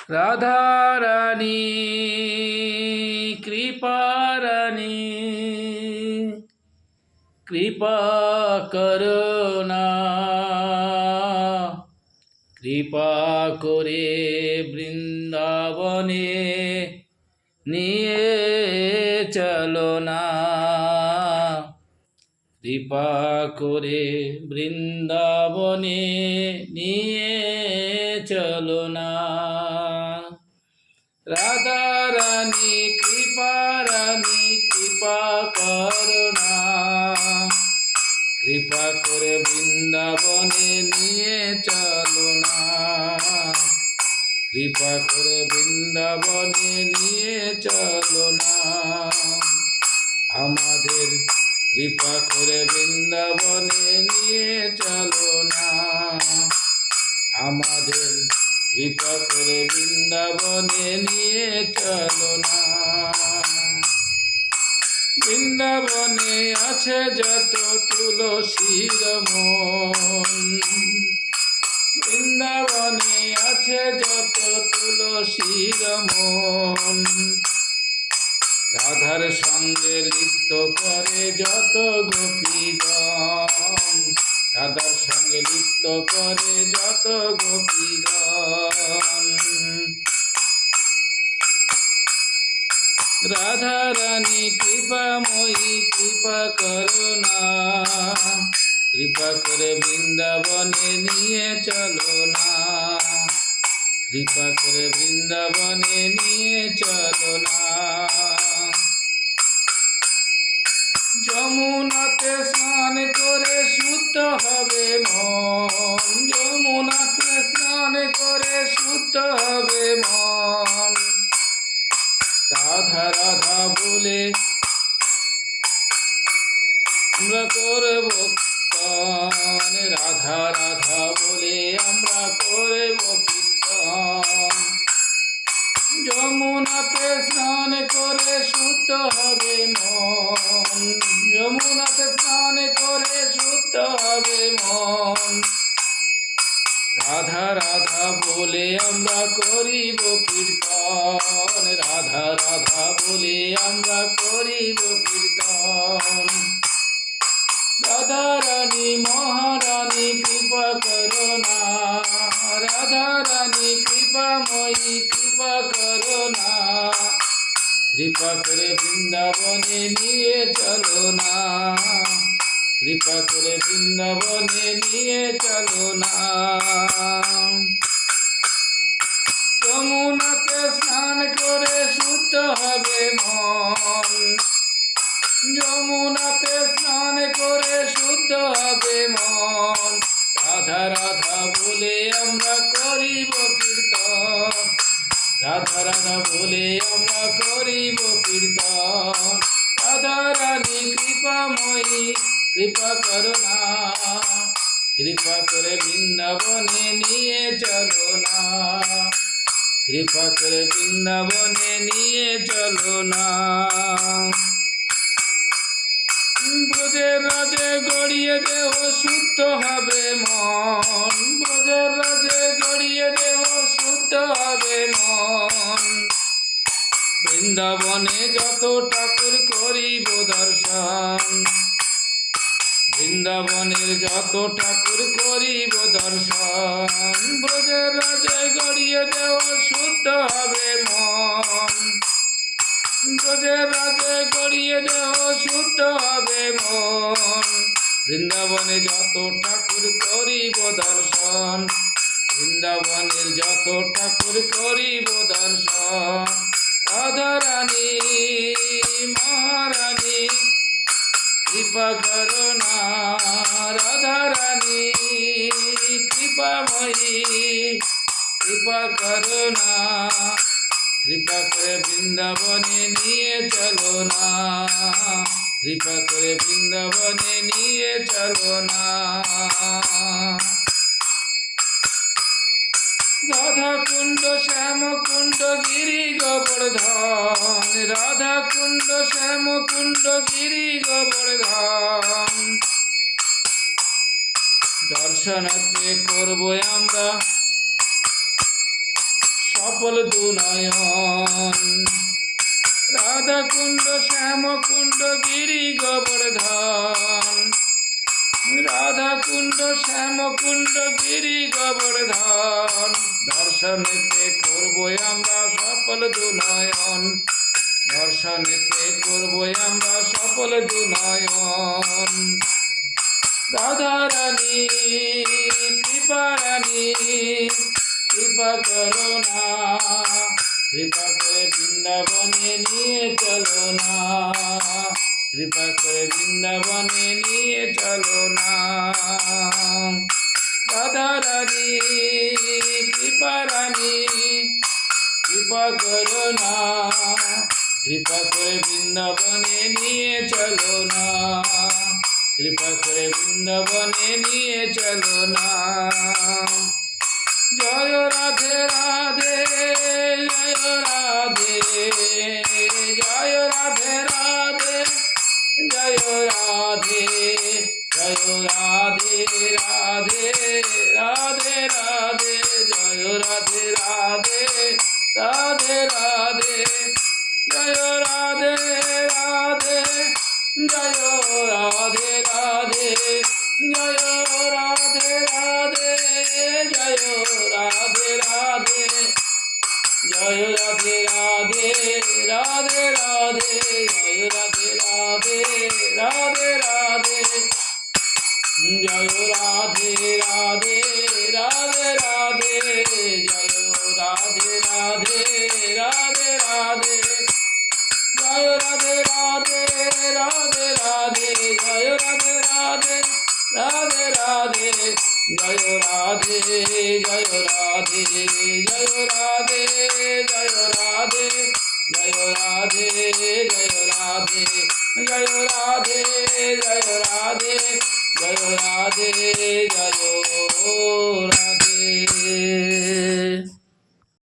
রাধারানী কৃপারানী কৃপা করুণা কৃপা করে বৃন্দাবনে নিয়ে চলো না কৃপা করে বৃন্দাবনে নিয়ে চলো না রাধা রানী কৃপা রানী কৃপা করুণা কৃপা করে বৃন্দাবনে নিয়ে চলো না কৃপা করে বৃন্দাবনে নিয়ে চলো না আমাদের কৃপা করে বৃন্দাবনে নিয়ে চলো না আমাদের কৃপা করে বৃন্দাবনে নিয়ে চলো না বৃন্দাবনে আছে যত তুলসীর মন বৃন্দাবনে আছে যত তুলসীর মন রাধার সঙ্গে লিপ্ত করে যত গোপীগণ রাধার সঙ্গে লিপ্ত করে যত গোপীগণ রাধা রানী কৃপাময়ী কৃপা করুণা কৃপা করে বৃন্দাবনে নিয়ে চলো না কৃপা করে বৃন্দাবনে নিয়ে চলো না যমুনাতে স্নান করে শুদ্ধ হবে মন যমুনাতে স্নান করে শুদ্ধ হবে মন রাধা রাধা বলে আমরা করব কীর্তন রাধা রাধা বলে আমরা করব কীর্তন যমুনাতে স্নান করে শুদ্ধ হবে মন যমুনাতে স্নান করে শুদ্ধ হবে মন রাধা রাধা বলে আমরা করিব কীর্তন রাধা রাধা বলে আমরা করিব কীর্তন রাধা রানী মহারানী কৃপা করুণা রাধা রানী কৃপাময়ী কৃপা করুণা কৃপা করে বৃন্দাবনে নিয়ে চলো না কৃপা করে বৃন্দাবনে নিয়ে চলো না যমুনাতে স্নান করে শুদ্ধ হবে মন যমুনাতে স্নান করে শুদ্ধ হবে মন রাধা রাধা বলে আমরা করিব কীর্তন রাধা রাধা বলে আমরা করিব কীর্তন রাধা রানী কৃপাময়ী কৃপা করুণা কৃপা করে বৃন্দাবনে নিয়ে চলো না কৃপা করে বৃন্দাবনে নিয়ে চলো না ব্রজের রাজে গড়িয়ে দেহ শুদ্ধ হবে মন ব্রজের রাজে গড়িয়ে দেহ শুদ্ধ হবে মন বৃন্দাবনে যত ঠাকুর করিব দর্শন বৃন্দাবনের যত ঠাকুর করিব দর্শন ব্রজের রাজে গড়িয়ে দেহ শুদ্ধ হবে মন ব্রজের রাজে গড়িয়ে দেহ শুদ্ধ হবে মন বৃন্দাবনে যত ঠাকুর করিব দর্শন বৃন্দাবনের যত ঠাকুর করিব দর্শন রাধা রানী মহারানী কৃপা করুণা রাধা রানী কৃপাময়ী কৃপা করুণা কৃপা করে বৃন্দাবনে নিয়ে চলো না কৃপা করে বৃন্দাবনে নিয়ে চলো না রাধা কুণ্ড শ্যাম কুণ্ড গিরি গোবর্ধন রাধা কুণ্ড শ্যাম কুণ্ড গিরি গোবর্ধন দর্শনাতে করব আমরা সফল দুনয়ন। রাধা কুণ্ড শ্যাম কুণ্ড গিরি গোবর্ধন, রাধা কুণ্ড শ্যাম কুণ্ড গিরি গোবর্ধন, দর্শনেতে করবো আমরা সফল দুনয়ন, দর্শনেতে করবো আমরা সফল দুনয়ন। রাধা রানী কৃপা রানী কৃপা করো না, কৃপা করে বৃন্দাবনে নিয়ে চলো না, কৃপা করে বৃন্দাবনে নিয়ে চলো না। রাধা রানী কৃপা রানী কৃপা করো না, কৃপা করে বৃন্দাবনে নিয়ে চলো না, কৃপা করে বৃন্দাবনে নিয়ে চলো না। জয় রাধে রাধে জয় রাধে, জয় রাধে রাধে জয় রাধে, জয় রাধে রাধে রাধে রাধে, জয় রাধে রাধে রাধে রাধে, জয় রাধে রাধে জয় রাধে রাধে, জয় রাধে রাধে জয় রাধে রাধে, জয় রাধে রাধে রাধে রাধে, জয় রাধে রাধে রাধে রাধে, জয় রাধে রাধে রাধে রাধে, জয় রাধে রাধে রাধে রাধে, জয় রাধে রাধে রাধে রাধে, জয় রাধে রাধে রাধে রাধে, জয় রাধে জয় রাধে জয় রাধে জয় রাধে, জয় রাধে জয় রাধে জয় রাধে